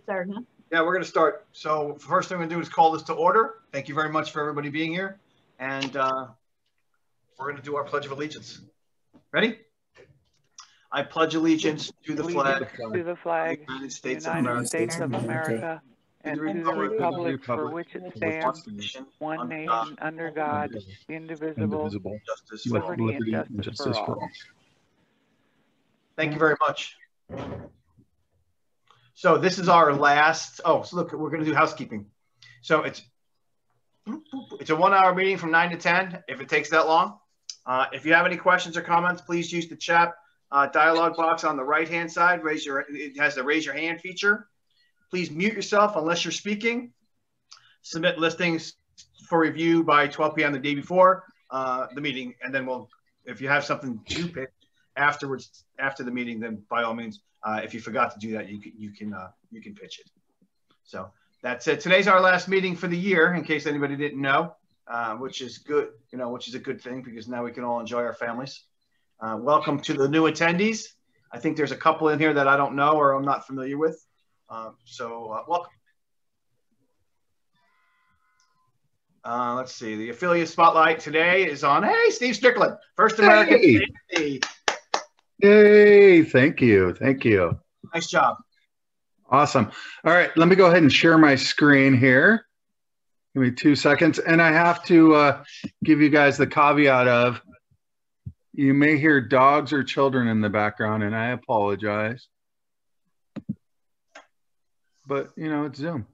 start, huh? Yeah, we're going to start. So first thing we're going to do is call this to order. Thank you very much for everybody being here. And we're going to do our Pledge of Allegiance. Ready? I pledge allegiance to the flag of the United States of America, and to the republic for which it stands, one nation under God, indivisible, with liberty and justice for all. Thank you very much. So this is our last. Oh, so look, we're going to do housekeeping. So it's a 1 hour meeting from 9 to 10. If it takes that long, if you have any questions or comments, please use the chat dialog box on the right hand side. It has the raise your hand feature. Please mute yourself unless you're speaking. Submit listings for review by 12 p.m. the day before the meeting, and then if you have something to pitch afterwards, after the meeting, then by all means, if you forgot to do that, you can pitch it. So that's it. Today's our last meeting for the year, in case anybody didn't know, which is good. Which is a good thing because now we can all enjoy our families. Welcome to the new attendees. I think there's a couple in here that I don't know or I'm not familiar with. Welcome. Let's see. The affiliate spotlight today is on, hey, Steve Strickland, First American. Hey. Yay. Thank you. Thank you. Nice job. Awesome. All right. Let me go ahead and share my screen here. Give me 2 seconds. And I have to give you guys the caveat of you may hear dogs or children in the background, and I apologize. But, it's Zoom.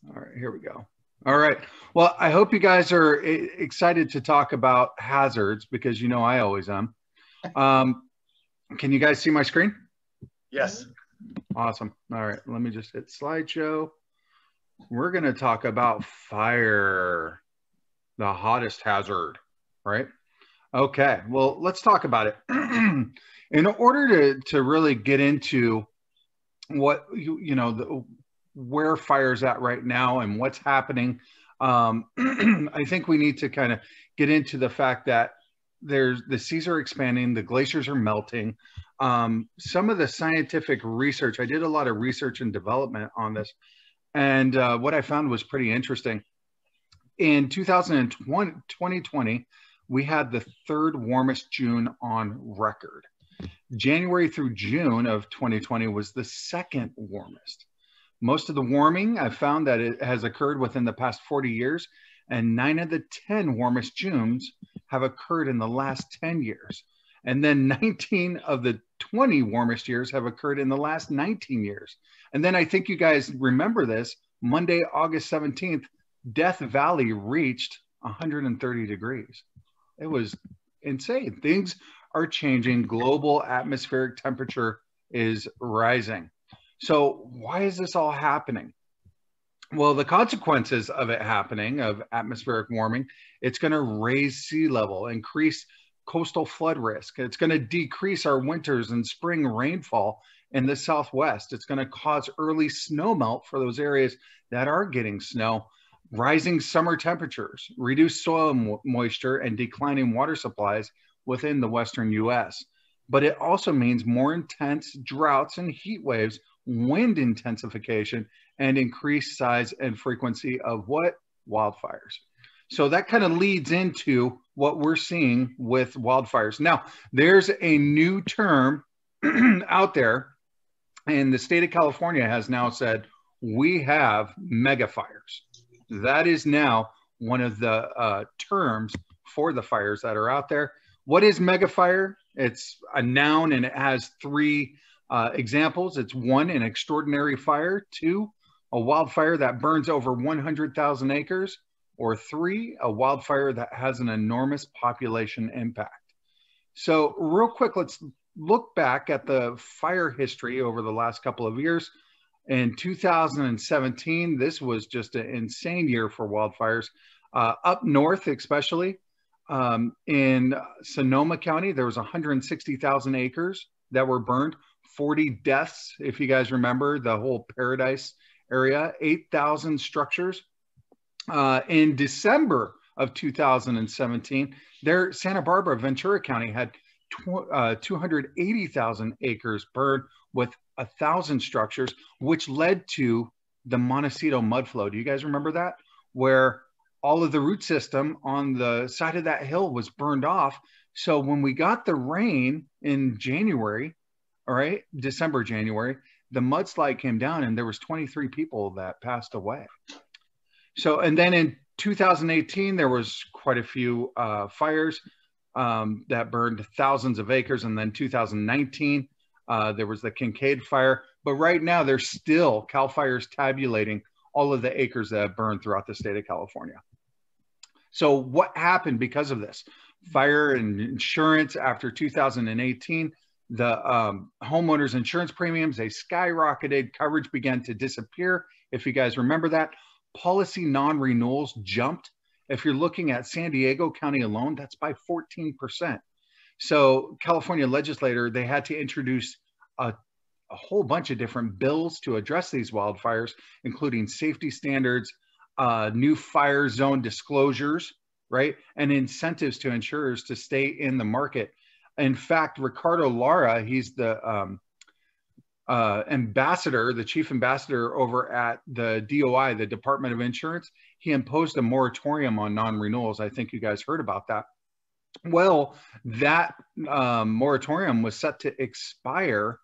All right, here we go. All right. Well, I hope you guys are excited to talk about hazards because I always am. Can you guys see my screen? Yes. Awesome. All right. Let me just hit slideshow. We're going to talk about fire, the hottest hazard, right? Okay. Well, let's talk about it. In order to really get into what, where fire's at right now and what's happening, I think we need to kind of get into the fact that the seas are expanding, the glaciers are melting. Some of the scientific research, I did a lot of research and development on this, and what I found was pretty interesting. In 2020, we had the third warmest June on record. January through June of 2020 was the second warmest. Most of the warming, I found that it has occurred within the past 40 years, and 9 of the 10 warmest Junes have occurred in the last 10 years. And then 19 of the 20 warmest years have occurred in the last 19 years. And then I think you guys remember this, Monday, August 17th, Death Valley reached 130 degrees. It was insane. Things are changing. Global atmospheric temperature is rising. So why is this all happening? Well, the consequences of it happening, of atmospheric warming, it's going to raise sea level, increase coastal flood risk. It's going to decrease our winters and spring rainfall in the Southwest. It's going to cause early snow melt for those areas that are getting snow, rising summer temperatures, reduced soil moisture, and declining water supplies within the Western U.S. But it also means more intense droughts and heat waves, wind intensification, and increased size and frequency of what? Wildfires. So that kind of leads into what we're seeing with wildfires. Now, there's a new term out there, and the state of California has now said, we have mega fires. That is now one of the terms for the fires that are out there. What is mega fire? It's a noun and it has 3 examples. It's 1, an extraordinary fire; 2, a wildfire that burns over 100,000 acres; or 3, a wildfire that has an enormous population impact. So real quick, let's look back at the fire history over the last couple of years. In 2017, this was just an insane year for wildfires. Up north, especially in Sonoma County, there was 160,000 acres that were burned, 40 deaths, if you guys remember, the whole Paradise area, 8,000 structures. In December of 2017, Santa Barbara, Ventura County had 280,000 acres burned, with 1,000 structures, which led to the Montecito mud flow. Do you guys remember that? Where all of the root system on the side of that hill was burned off. So when we got the rain in January, all right, December, January, the mudslide came down and there was 23 people that passed away. So, and then in 2018, there was quite a few fires that burned thousands of acres. And then 2019, there was the Kincaid fire. But right now, there's still CAL FIRE's tabulating all of the acres that have burned throughout the state of California. So what happened because of this? Fire and insurance after 2018, the homeowners insurance premiums, they skyrocketed. Coverage began to disappear. If you guys remember that, policy non-renewals jumped. If you're looking at San Diego County alone, that's by 14%. So California legislator, they had to introduce a whole bunch of different bills to address these wildfires, including safety standards, new fire zone disclosures, right? And incentives to insurers to stay in the market. In fact, Ricardo Lara, he's the ambassador, the chief ambassador over at the DOI, the Department of Insurance. He imposed a moratorium on non-renewals. I think you guys heard about that. Well, that moratorium was set to expire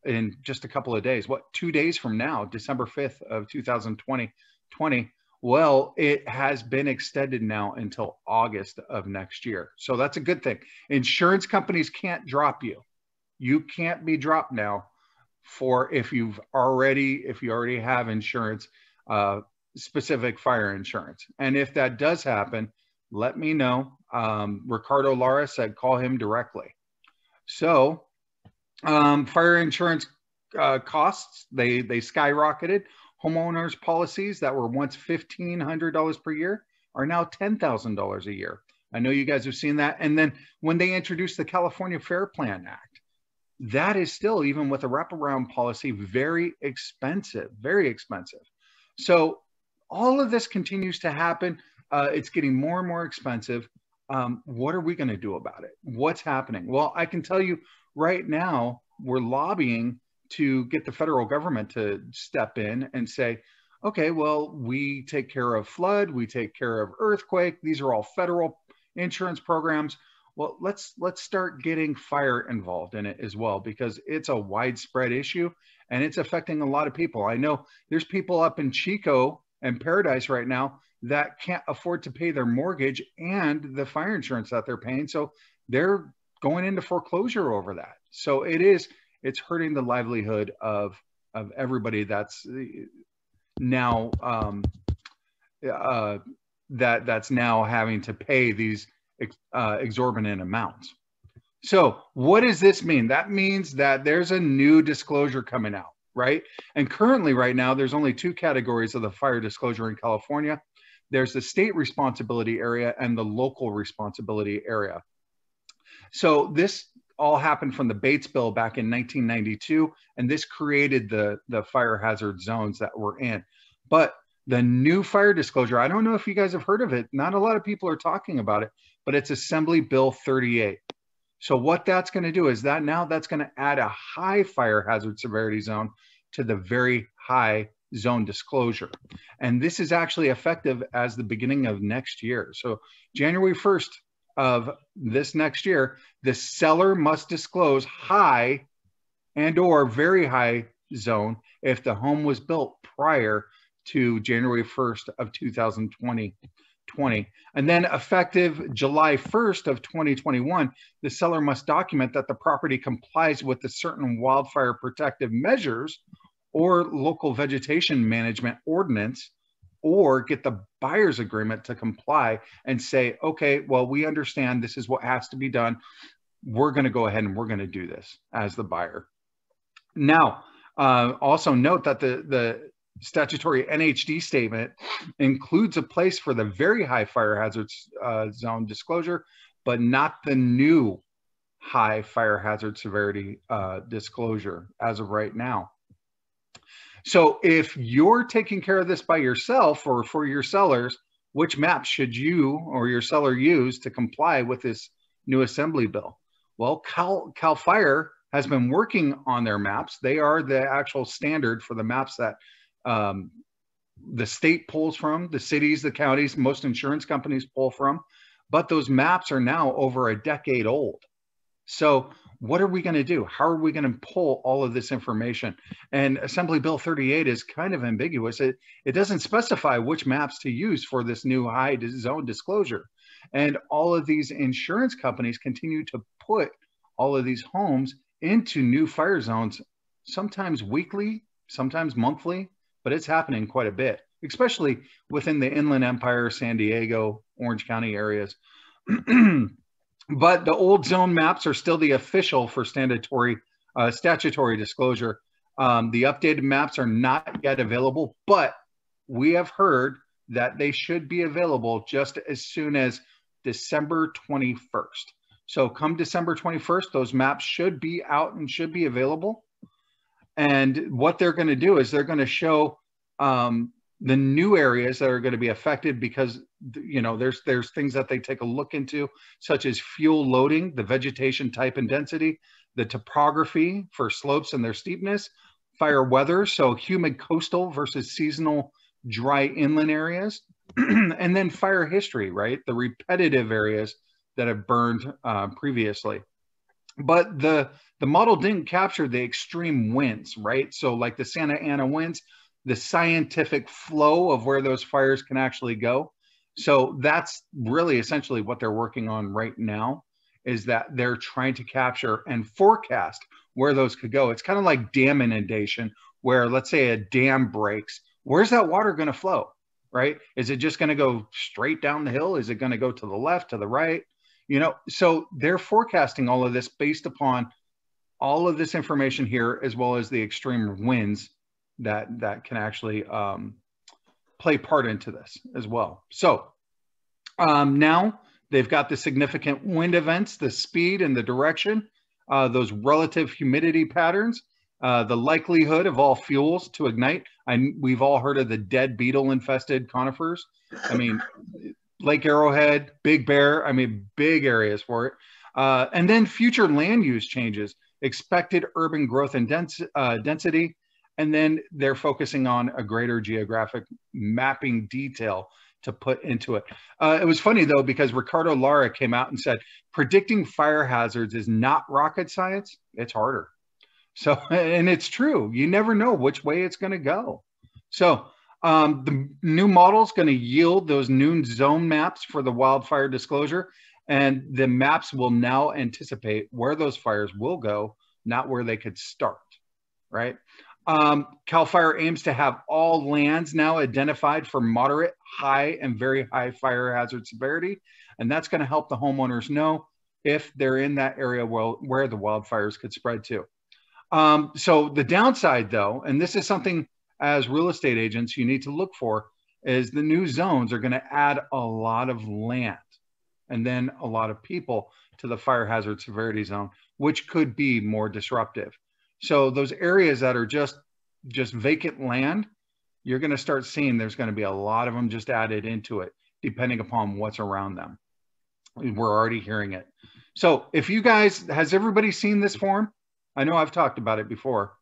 in just a couple of days. What, 2 days from now, December 5th of 2020. Well, it has been extended now until August of next year. So that's a good thing. Insurance companies can't drop you. You can't be dropped now for if you already have insurance, specific fire insurance. And if that does happen, let me know. Ricardo Lara said call him directly. So fire insurance costs, they skyrocketed. Homeowners policies that were once $1,500 per year are now $10,000 a year. I know you guys have seen that. And then when they introduced the California Fair Plan Act, that is still, even with a wraparound policy, very expensive, very expensive. So all of this continues to happen. It's getting more and more expensive. What are we going to do about it? What's happening? Well, I can tell you right now, we're lobbying to get the federal government to step in and say, okay, well, we take care of flood, we take care of earthquake. These are all federal insurance programs. Well, let's start getting fire involved in it as well, because it's a widespread issue and it's affecting a lot of people. I know there's people up in Chico and Paradise right now that can't afford to pay their mortgage and the fire insurance that they're paying. So they're going into foreclosure over that. So it's hurting the livelihood of everybody that's now that's now having to pay these exorbitant amounts. So what does this mean? That means that there's a new disclosure coming out, right? And currently right now, there's only two categories of the fire disclosure in California. There's the state responsibility area and the local responsibility area. So this all happened from the Bates Bill back in 1992, and this created the fire hazard zones that we're in. But the new fire disclosure, I don't know if you guys have heard of it. Not a lot of people are talking about it, but it's Assembly Bill 38. So what that's going to do is that's going to add a high fire hazard severity zone to the very high zone disclosure. And this is actually effective as the beginning of next year. So January 1st of this next year, the seller must disclose high and or very high zone if the home was built prior to January 1st of 2020. And then effective July 1st of 2021, the seller must document that the property complies with the certain wildfire protective measures or local vegetation management ordinance, or get the buyer's agreement to comply and say, okay, well, we understand this is what has to be done. We're going to go ahead and we're going to do this as the buyer. Now, also note that the statutory NHD statement includes a place for the very high fire hazards zone disclosure, but not the new high fire hazard severity disclosure as of right now. So if you're taking care of this by yourself or for your sellers, which map should you or your seller use to comply with this new assembly bill? Well, CAL FIRE has been working on their maps. They are the actual standard for the maps that the state pulls from, the cities, the counties, most insurance companies pull from. But those maps are now over a decade old. So what are we going to do? How are we going to pull all of this information? And Assembly Bill 38 is kind of ambiguous. It doesn't specify which maps to use for this new high zone disclosure. And all of these insurance companies continue to put all of these homes into new fire zones, sometimes weekly, sometimes monthly, but it's happening quite a bit, especially within the Inland Empire, San Diego, Orange County areas. But the old zone maps are still the official for statutory disclosure. The updated maps are not yet available, but we have heard that they should be available just as soon as December 21st. So come December 21st, those maps should be out and should be available. And what they're going to do is they're going to show the new areas that are going to be affected, because there's things that they take a look into, such as fuel loading, the vegetation type and density, the topography for slopes and their steepness, fire weather, so humid coastal versus seasonal dry inland areas, and then fire history, right? The repetitive areas that have burned previously. But the model didn't capture the extreme winds, right? So like the Santa Ana winds, the scientific flow of where those fires can actually go. So that's really essentially what they're working on right now, is that they're trying to capture and forecast where those could go. It's kind of like dam inundation, where let's say a dam breaks. Where's that water going to flow, right? Is it just going to go straight down the hill? Is it going to go to the left, to the right? So they're forecasting all of this based upon all of this information here, as well as the extreme winds that can actually play part into this as well. So now they've got the significant wind events, the speed and the direction, those relative humidity patterns, the likelihood of all fuels to ignite. We've all heard of the dead beetle infested conifers. I mean, Lake Arrowhead, Big Bear, big areas for it. And then future land use changes, expected urban growth and density. And then they're focusing on a greater geographic mapping detail to put into it. It was funny, though, because Ricardo Lara came out and said, predicting fire hazards is not rocket science. It's harder. So, and it's true. You never know which way it's going to go. So the new model is going to yield those new zone maps for the wildfire disclosure. And the maps will now anticipate where those fires will go, not where they could start, right? CAL FIRE aims to have all lands now identified for moderate, high, and very high fire hazard severity. And that's going to help the homeowners know if they're in that area where the wildfires could spread to. So the downside, though, and this is something as real estate agents you need to look for, is the new zones are going to add a lot of land and then a lot of people to the fire hazard severity zone, which could be more disruptive. So those areas that are just vacant land, you're going to start seeing there's going to be a lot of them just added into it, depending upon what's around them. We're already hearing it. So if you guys, has everybody seen this form? I know I've talked about it before.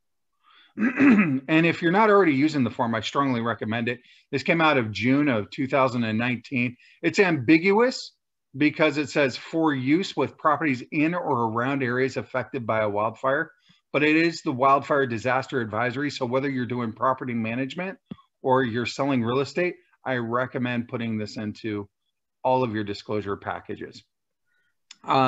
And if you're not already using the form, I strongly recommend it. This came out of June of 2019. It's ambiguous because it says for use with properties in or around areas affected by a wildfire. But it is the wildfire disaster advisory. So whether you're doing property management or you're selling real estate, I recommend putting this into all of your disclosure packages.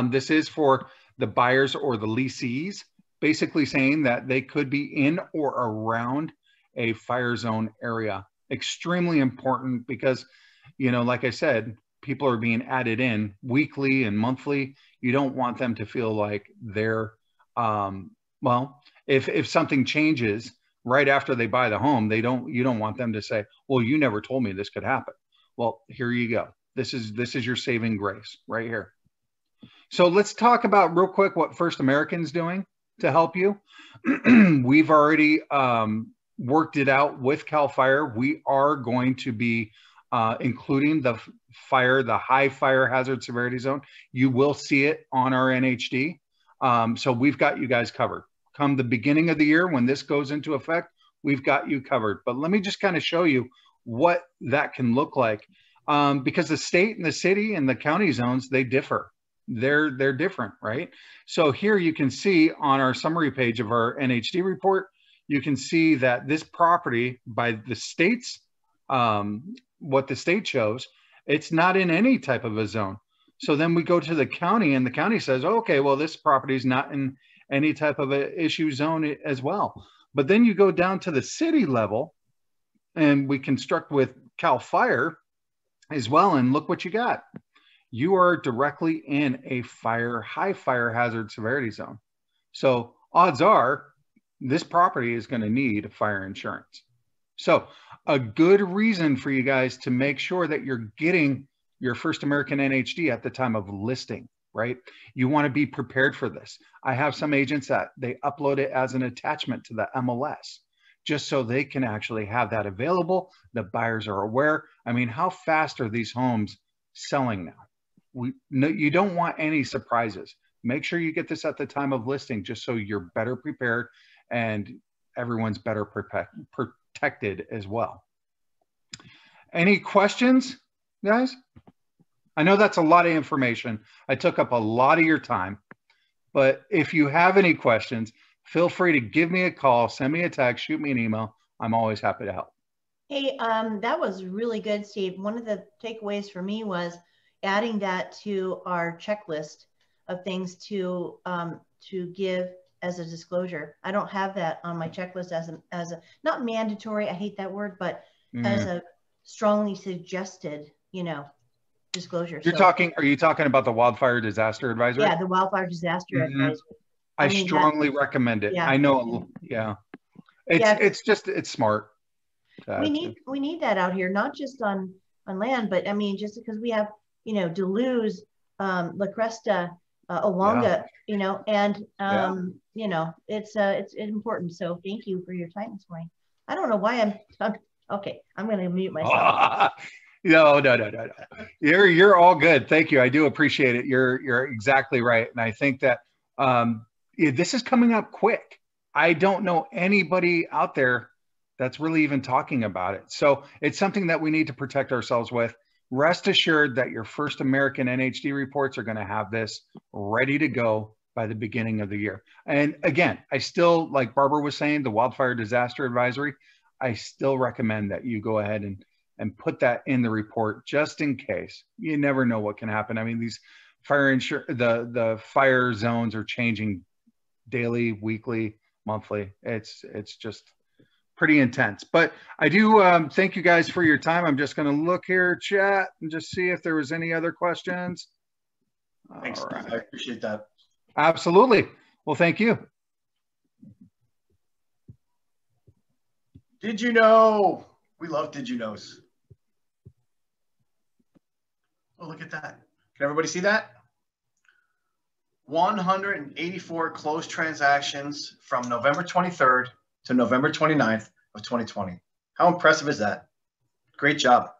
This is for the buyers or the lessees, basically saying that they could be in or around a fire zone area. Extremely important because, like I said, people are being added in weekly and monthly. You don't want them to feel like they're, well, if something changes right after they buy the home, you don't want them to say, well, you never told me this could happen. Well, here you go. This is your saving grace right here. So let's talk about real quick what First American's doing to help you. We've already worked it out with CAL FIRE. We are going to be including the high fire hazard severity zone. You will see it on our NHD. So we've got you guys covered. Come the beginning of the year, when this goes into effect, we've got you covered. But let me just kind of show you what that can look like, because the state and the city and the county zones, they differ. They're different, right? So here you can see on our summary page of our NHD report, you can see that this property by the states, what the state shows, it's not in any type of a zone. So then we go to the county and the county says, okay, well, this property is not in any type of a issue zone as well. But then you go down to the city level and we construct with CAL FIRE as well. And look what you got. You are directly in a high fire hazard severity zone. So odds are this property is going to need fire insurance. So a good reason for you guys to make sure that you're getting your First American NHD at the time of listing, right? You want to be prepared for this. I have some agents that they upload it as an attachment to the MLS just so they can actually have that available. The buyers are aware. I mean, how fast are these homes selling now? You don't want any surprises. Make sure you get this at the time of listing just so you're better prepared and everyone's better protected as well. Any questions, guys? I know that's a lot of information. I took up a lot of your time, but if you have any questions, feel free to give me a call, send me a text, shoot me an email. I'm always happy to help. Hey, that was really good, Steve. One of the takeaways for me was adding that to our checklist of things to give as a disclosure. I don't have that on my checklist as a not mandatory, I hate that word, but as a strongly suggested, disclosure. Are you talking about the wildfire disaster advisory? Yeah, the wildfire disaster advisory. I strongly recommend it. Yeah. I know. Yeah. It's smart. We need that out here, not just on land, but I mean, just because we have, Duluth, La Cresta, Owanga, and it's important. So thank you for your time this morning. I don't know why I'm okay. I'm going to mute myself. No. You're all good. Thank you. I do appreciate it. You're exactly right. And I think that this is coming up quick. I don't know anybody out there that's really even talking about it. So it's something that we need to protect ourselves with. Rest assured that your First American NHD reports are going to have this ready to go by the beginning of the year. And again, I still, like Barbara was saying, the wildfire disaster advisory, I still recommend that you go ahead and put that in the report just in case. You never know what can happen. I mean, these the fire zones are changing daily, weekly, monthly. It's just pretty intense. But I do thank you guys for your time. I'm just going to look here, chat, and just see if there was any other questions. Thanks, Steve. I appreciate that. Absolutely. Well, thank you. Did you know? We love did you knows. Oh, look at that. Can everybody see that? 184 closed transactions from November 23rd to November 29th of 2020. How impressive is that? Great job.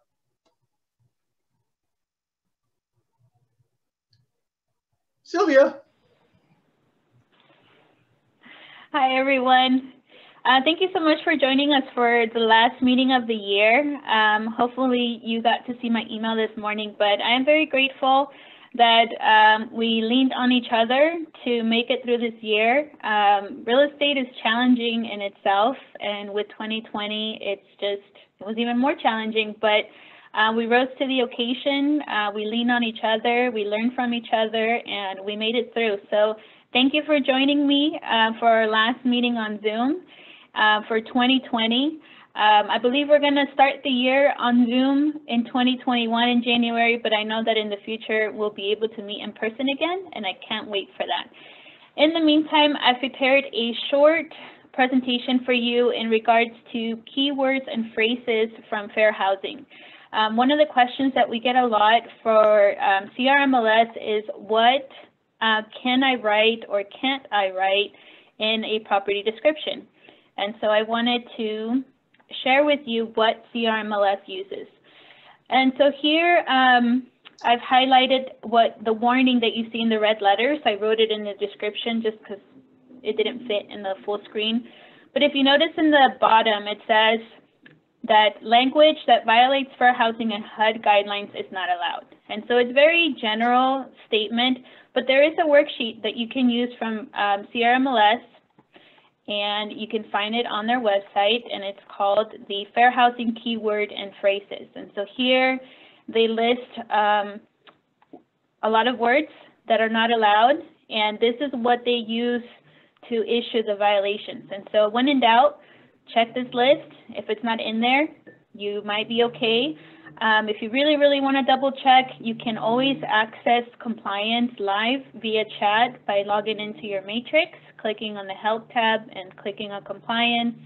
Sylvia. Hi, everyone. Thank you so much for joining us for the last meeting of the year. Hopefully you got to see my email this morning, but I am very grateful that we leaned on each other to make it through this year. Real estate is challenging in itself, and with 2020, it was even more challenging, but we rose to the occasion. We leaned on each other, we learned from each other, and we made it through. So thank you for joining me for our last meeting on Zoom for 2020. I believe we're going to start the year on Zoom in 2021 in January, but I know that in the future we'll be able to meet in person again, and I can't wait for that. In the meantime, I've prepared a short presentation for you in regards to keywords and phrases from fair housing. One of the questions that we get a lot for CRMLS is what can I write or can't I write in a property description? And so I wanted to share with you what CRMLS uses. And so here I've highlighted what the warning that you see in the red letters. I wrote it in the description just because it didn't fit in the full screen. But if you notice in the bottom, it says that language that violates fair housing and HUD guidelines is not allowed. And so it's very general statement, but there is a worksheet that you can use from CRMLS, and you can find it on their website, and it's called the Fair Housing Keyword and Phrases. And so here they list a lot of words that are not allowed, and this is what they use to issue the violations. And so when in doubt, check this list. If it's not in there, you might be okay. If you really, really want to double check, you can always access compliance live via chat by logging into your matrix, clicking on the help tab and clicking on compliance,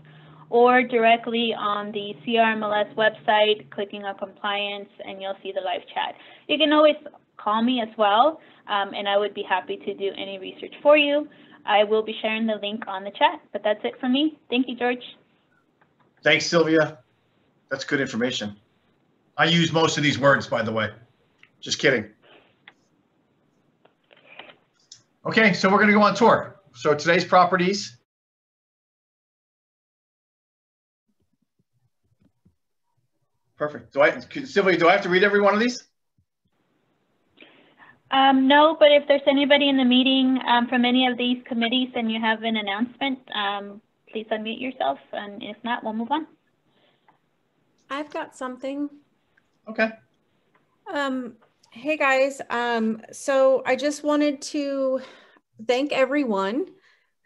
or directly on the CRMLS website, clicking on compliance, and you'll see the live chat. You can always call me as well, and I would be happy to do any research for you. I will be sharing the link on the chat, but that's it from me. Thank you, George. Thanks, Sylvia. That's good information. I use most of these words, by the way. Just kidding. Okay, so we're going to go on tour. So today's properties. Perfect. Sylvia, do I have to read every one of these? No, but if there's anybody in the meeting from any of these committees and you have an announcement, please unmute yourself, and if not, we'll move on. I've got something. Okay. Hey guys, so I just wanted to thank everyone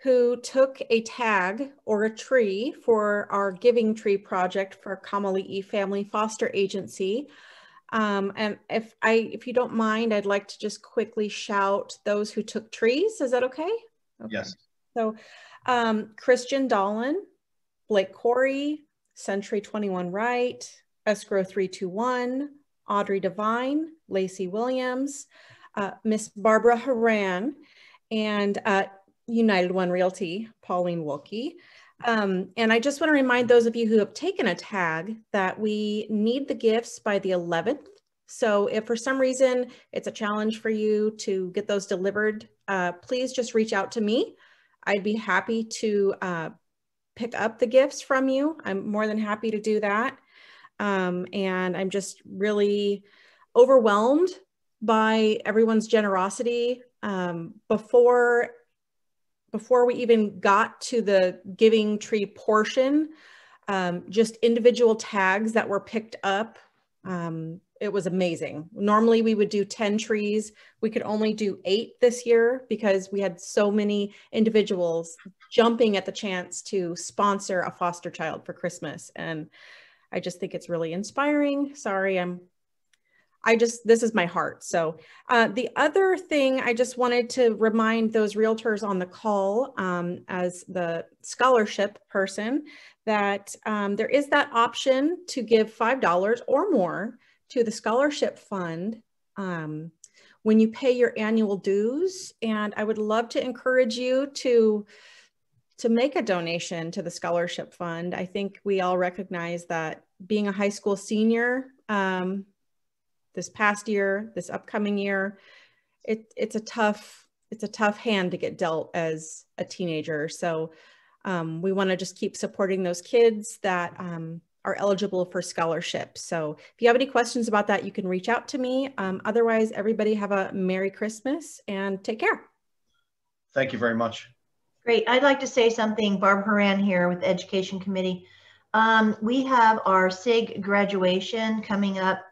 who took a tag or a tree for our Giving Tree project for Kamali'i Family Foster Agency. And if you don't mind, I'd like to just quickly shout those who took trees. Is that okay? Okay. Yes. So Christian Dolan, Blake Corey, Century 21 Wright, Escrow 321, Audrey Devine, Lacey Williams, Miss Barbara Haran, and United One Realty, Pauline Wilkie. And I just want to remind those of you who have taken a tag that we need the gifts by the 11th. So if for some reason it's a challenge for you to get those delivered, please just reach out to me. I'd be happy to pick up the gifts from you. I'm more than happy to do that. And I'm just really overwhelmed by everyone's generosity. Before we even got to the Giving Tree portion, just individual tags that were picked up, it was amazing. Normally we would do 10 trees. We could only do 8 this year because we had so many individuals jumping at the chance to sponsor a foster child for Christmas. And I just think it's really inspiring. Sorry, this is my heart. So the other thing I just wanted to remind those realtors on the call as the scholarship person that there is that option to give $5 or more to the scholarship fund when you pay your annual dues. And I would love to encourage you to make a donation to the scholarship fund. I think we all recognize that being a high school senior, this past year, this upcoming year, it's a tough hand to get dealt as a teenager. So we want to just keep supporting those kids that are eligible for scholarships. So if you have any questions about that, you can reach out to me. Otherwise, everybody have a Merry Christmas and take care. Thank you very much. Great. I'd like to say something. Barb Horan here with the Education Committee. We have our SIG graduation coming up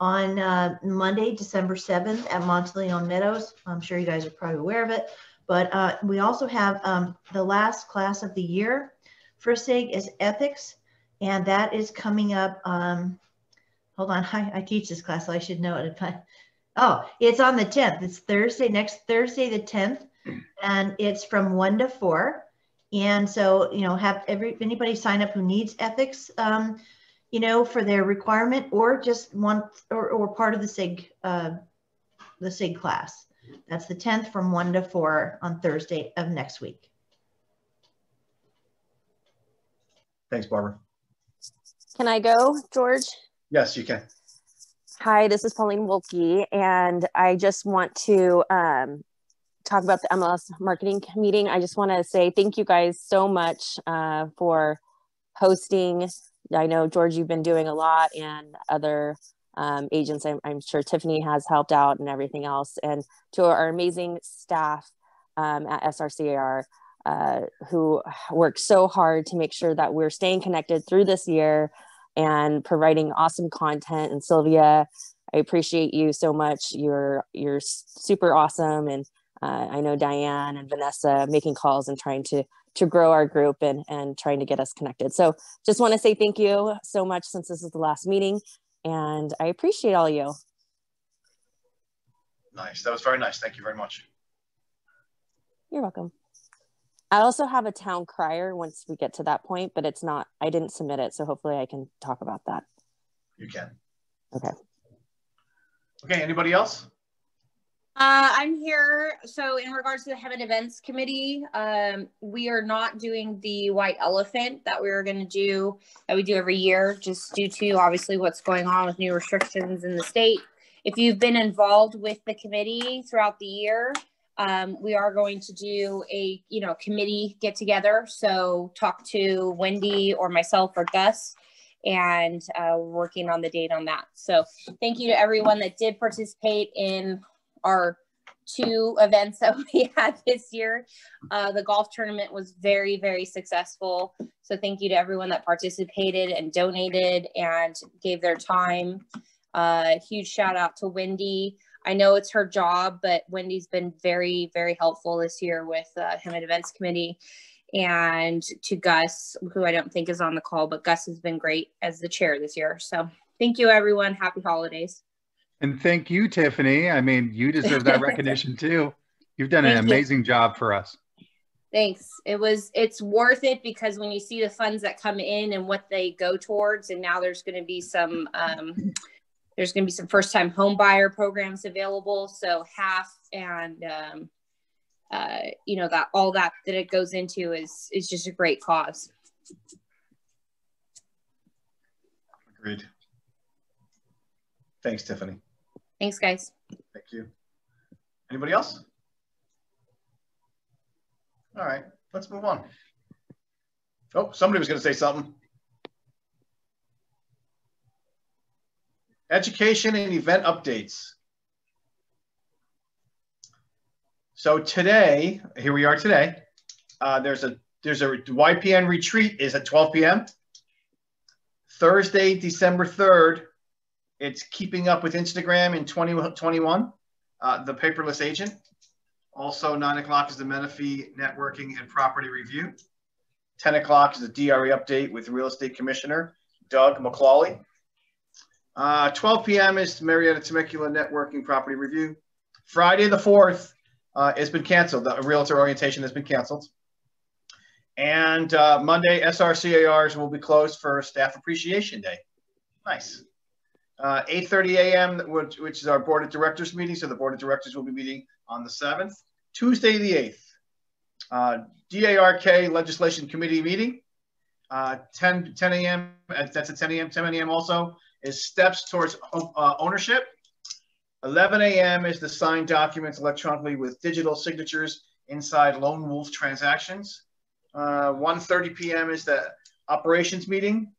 on Monday, December 7th at Monteleone Meadows. I'm sure you guys are probably aware of it, but we also have the last class of the year for SIG is ethics, and that is coming up. Hold on, I teach this class, so I should know it. Oh, it's on the 10th. It's Thursday, next Thursday, the 10th, and it's from 1 to 4. And so, you know, have anybody sign up who needs ethics, you know, for their requirement, or just want or part of the SIG class. That's the 10th from 1 to 4 on Thursday of next week. Thanks, Barbara. Can I go, George? Yes, you can. Hi, this is Pauline Wolke, and I just want to talk about the MLS marketing meeting. I just want to say thank you guys so much for hosting. I know, George, you've been doing a lot, and other agents, I'm sure Tiffany has helped out and everything else. And to our amazing staff at SRCAR who worked so hard to make sure that we're staying connected through this year and providing awesome content. And Sylvia, I appreciate you so much. You're super awesome. And I know Diane and Vanessa making calls and trying to grow our group and trying to get us connected. So just want to say thank you so much, since this is the last meeting, and I appreciate all you. Nice. That was very nice. Thank you very much. You're welcome. I also have a town crier once we get to that point, but it's not, I didn't submit it. So hopefully I can talk about that. You can. Okay. Okay. Anybody else? I'm here. So in regards to the Hemet Events Committee, we are not doing the white elephant that we were going to do, that we do every year, just due to obviously what's going on with new restrictions in the state. If you've been involved with the committee throughout the year, we are going to do a, committee get together. So talk to Wendy or myself or Gus, and working on the date on that. So thank you to everyone that did participate in our 2 events that we had this year. The golf tournament was very, very successful. So thank you to everyone that participated and donated and gave their time. Huge shout out to Wendy. I know it's her job, but Wendy's been very, very helpful this year with Hemet Events Committee. And to Gus, who I don't think is on the call, but Gus has been great as the chair this year. So thank you, everyone. Happy holidays. And thank you, Tiffany. I mean, you deserve that recognition too. You've done an amazing job for us. Thanks. It's worth it, because when you see the funds that come in and what they go towards, and now there's going to be some first-time home buyer programs available. So half, and that all that it goes into is just a great cause. Agreed. Thanks, Tiffany. Thanks, guys. Thank you. Anybody else? All right, let's move on. Oh, somebody was going to say something. Education and event updates. So today, here we are today. There's a YPN retreat is at 12 p.m. Thursday, December 3rd. It's Keeping Up with Instagram in 2021, the paperless agent. Also, 9 o'clock is the Menifee Networking and Property Review. 10 o'clock is the DRE update with Real Estate Commissioner Doug McClawley. 12 p.m. is Marietta Temecula Networking Property Review. Friday the 4th has been canceled. The realtor orientation has been canceled. And Monday, SRCARs will be closed for Staff Appreciation Day. Nice. 8:30 a.m., which is our Board of Directors meeting. So the Board of Directors will be meeting on the 7th. Tuesday the 8th. DARK Legislation Committee meeting. 10 a.m. That's at 10 a.m. 10 a.m. also is Steps Towards Ownership. 11 a.m. is the signed documents electronically with digital signatures inside Lone Wolf Transactions. 1:30 p.m. is the operations meeting.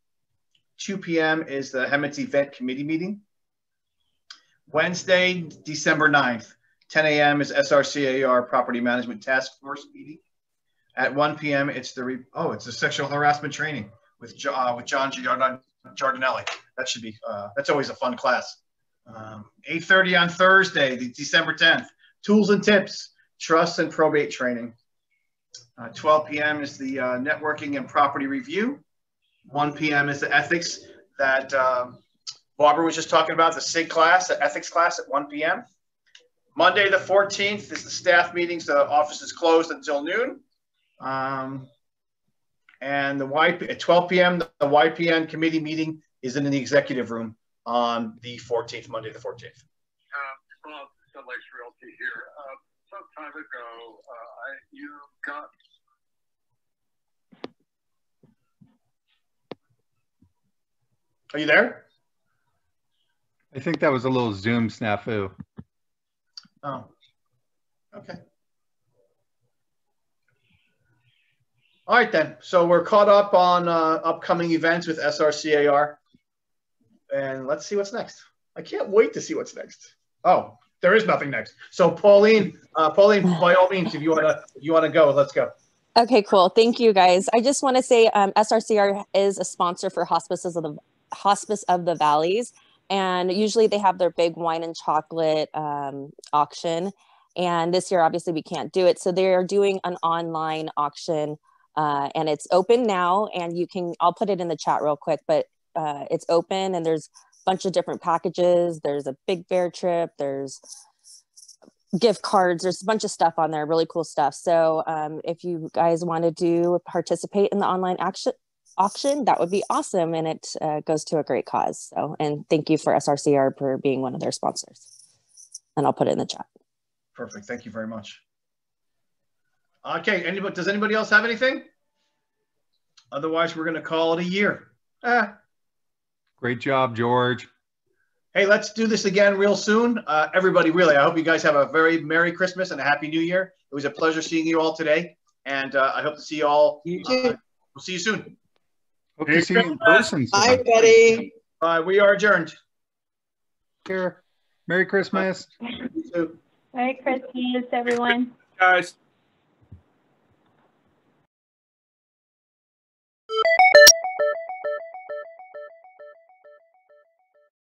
2 p.m. is the Hemet Event Committee meeting. Wednesday, December 9th, 10 a.m. is SRCAR Property Management Task Force meeting. At 1 p.m., it's the sexual harassment training with John Giardinelli. That should be that's always a fun class. 8:30 on Thursday, December 10th, Tools and Tips, Trust and Probate Training. 12 p.m. is the Networking and Property Review. 1 p.m. is the Ethics that Barbara was just talking about, the SIG class, the Ethics class at 1 p.m. Monday the 14th is the staff meetings. The office is closed until noon. And at 12 p.m., the YPN committee meeting is in the executive room on the 14th, Monday the 14th. Bob, Sunlight Realty here. Some time ago, you got... Are you there? I think that was a little Zoom snafu. Oh, okay. All right, then. So we're caught up on upcoming events with SRCAR. And let's see what's next. I can't wait to see what's next. Oh, there is nothing next. So Pauline, by all means, if you wanna go, let's go. Okay, cool. Thank you, guys. I just want to say SRCR is a sponsor for Hospice of the Valleys, and usually they have their big wine and chocolate auction. And this year, obviously, we can't do it, so they are doing an online auction, and it's open now. And you can, I'll put it in the chat real quick, but it's open, and there's a bunch of different packages. There's a big bear trip. There's gift cards, there's a bunch of stuff on there, really cool stuff. So if you guys wanted to participate in the online auction, that would be awesome. And it goes to a great cause. So, and thank you for SRCR for being one of their sponsors. And I'll put it in the chat. Perfect, thank you very much. Okay, does anybody else have anything? Otherwise, we're gonna call it a year. Great job, George. Hey, let's do this again real soon. Everybody, really, I hope you guys have a very Merry Christmas and a Happy New Year. It was a pleasure seeing you all today. And I hope to see you all. We'll see you soon. Hope to see you in person. Bye, buddy. We are adjourned. Here. Merry Christmas. Merry Christmas, everyone. Guys.